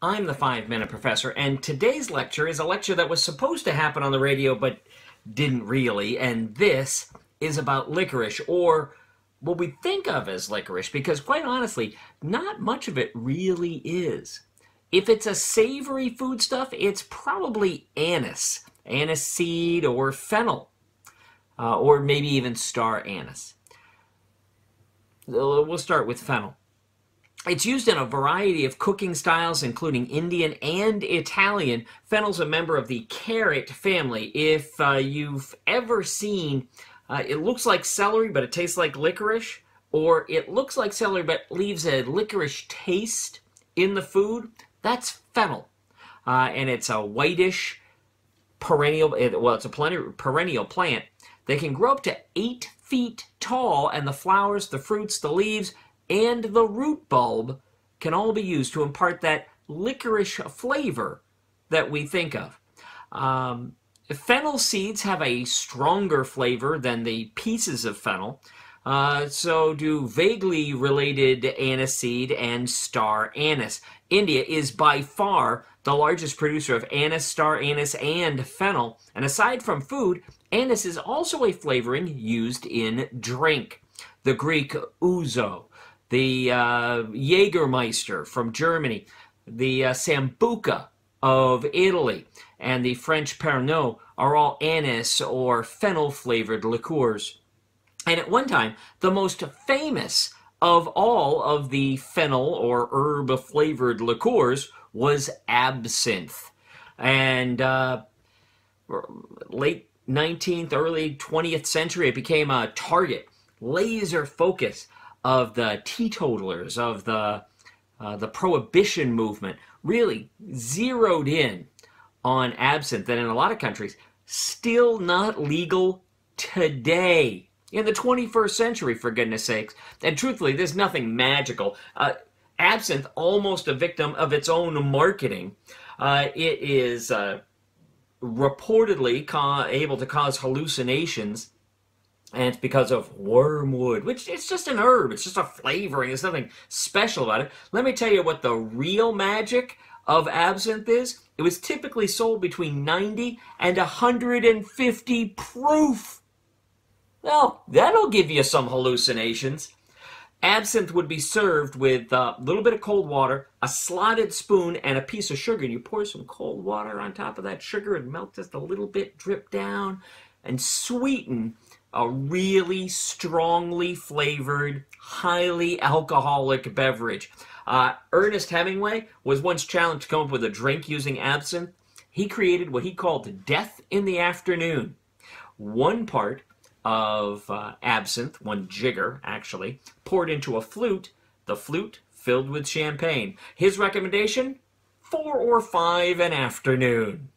I'm the 5-Minute Professor, and today's lecture is a lecture that was supposed to happen on the radio but didn't really, and this is about licorice, or what we think of as licorice, because quite honestly, not much of it really is. If it's a savory foodstuff, it's probably anise, anise seed, or fennel, or maybe even star anise. We'll start with fennel. It's used in a variety of cooking styles, including Indian and Italian. Fennel's a member of the carrot family. If you've ever seen, it looks like celery, but it tastes like licorice, or it looks like celery, but leaves a licorice taste in the food, that's fennel. And it's a whitish perennial, it's a perennial plant. They can grow up to 8 feet tall, and the flowers, the fruits, the leaves, and the root bulb can all be used to impart that licorice flavor that we think of. Fennel seeds have a stronger flavor than the pieces of fennel. So do vaguely related anise seed and star anise. India is by far the largest producer of anise, star anise, and fennel. And aside from food, anise is also a flavoring used in drink. The Greek ouzo, the Jägermeister from Germany, the Sambuca of Italy, and the French Pernod are all anise or fennel-flavored liqueurs. And at one time, the most famous of all of the fennel or herb-flavored liqueurs was absinthe. And late 19th, early 20th century, it became a target, laser focus of the teetotalers, of the prohibition movement, really zeroed in on absinthe, and in a lot of countries, still not legal today, in the 21st century, for goodness sakes. And truthfully, there's nothing magical. Absinthe, almost a victim of its own marketing. It is reportedly able to cause hallucinations, and it's because of wormwood, which it's just an herb. It's just a flavoring. There's nothing special about it. Let me tell you what the real magic of absinthe is. It was typically sold between 90 and 150 proof. Well, that'll give you some hallucinations. Absinthe would be served with a little bit of cold water, a slotted spoon, and a piece of sugar. And you pour some cold water on top of that sugar and melt just a little bit, drip down, and sweeten a really strongly flavored, highly alcoholic beverage. Ernest Hemingway was once challenged to come up with a drink using absinthe. He created what he called Death in the Afternoon. 1 part of absinthe, 1 jigger actually, poured into a flute, the flute filled with champagne. His recommendation, 4 or 5 an afternoon.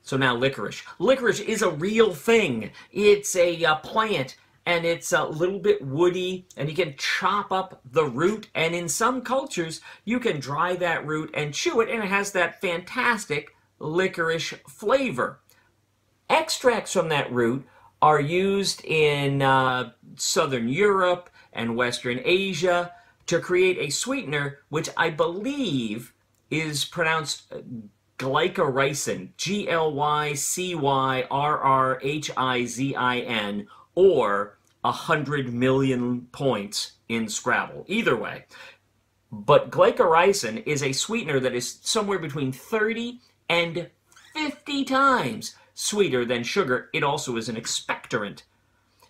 So now licorice. Licorice is a real thing. It's a plant, and it's a little bit woody, and you can chop up the root, and in some cultures, you can dry that root and chew it, and it has that fantastic licorice flavor. Extracts from that root are used in Southern Europe and Western Asia to create a sweetener, which I believe is pronounced glycyrrhizin, Glycyrrhizin, or 100 million points in Scrabble. Either way. But glycyrrhizin is a sweetener that is somewhere between 30 and 50 times sweeter than sugar. It also is an expectorant.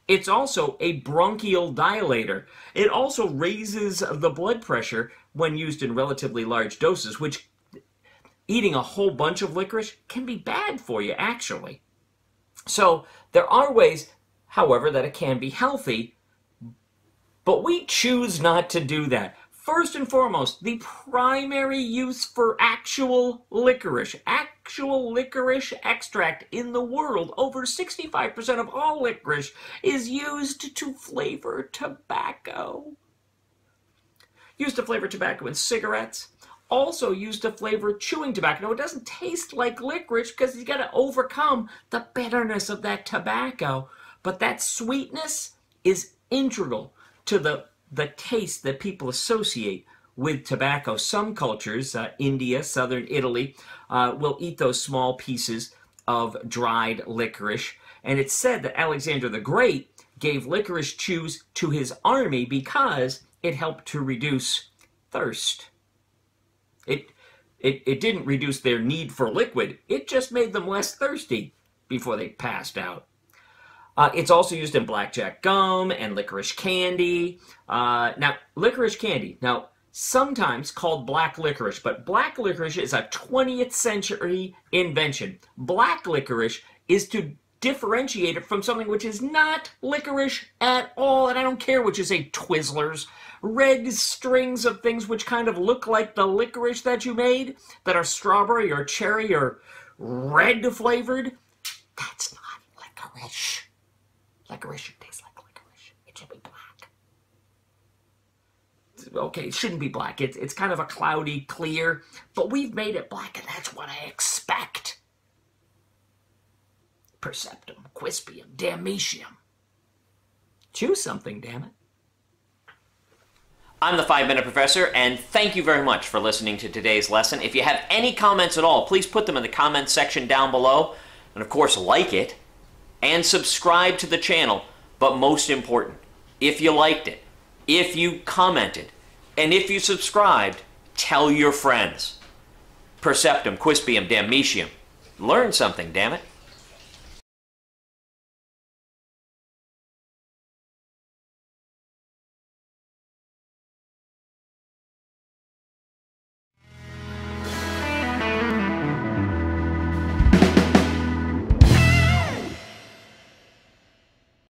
It's also a bronchial dilator. It also raises the blood pressure when used in relatively large doses, which eating a whole bunch of licorice can be bad for you, actually. So there are ways, however, that it can be healthy, but we choose not to do that. First and foremost, the primary use for actual licorice extract in the world, over 65% of all licorice is used to flavor tobacco. Used to flavor tobacco in cigarettes. Also used to flavor chewing tobacco. Now, it doesn't taste like licorice because you got to overcome the bitterness of that tobacco. But that sweetness is integral to the taste that people associate with tobacco. Some cultures, India, southern Italy, will eat those small pieces of dried licorice. And it's said that Alexander the Great gave licorice chews to his army because it helped to reduce thirst. It didn't reduce their need for liquid. It just made them less thirsty before they passed out. It's also used in blackjack gum and licorice candy. Now, licorice candy, now sometimes called black licorice, but black licorice is a 20th century invention. Black licorice is to differentiate it from something which is not licorice at all, and I don't care which is a Twizzlers. Red strings of things which kind of look like the licorice that you made, that are strawberry or cherry or red flavored, that's not licorice. Licorice should taste like licorice. It should be black. Okay, it shouldn't be black. It's kind of a cloudy, clear, but we've made it black, and that's what I expect. Perceptum, quispium, damnatium. Choose something, damn it. I'm the 5-Minute Professor, and thank you very much for listening to today's lesson. If you have any comments at all, please put them in the comments section down below. And of course, like it and subscribe to the channel. But most important, if you liked it, if you commented, and if you subscribed, tell your friends. Perceptum, quispium, damnatium. Learn something, damn it.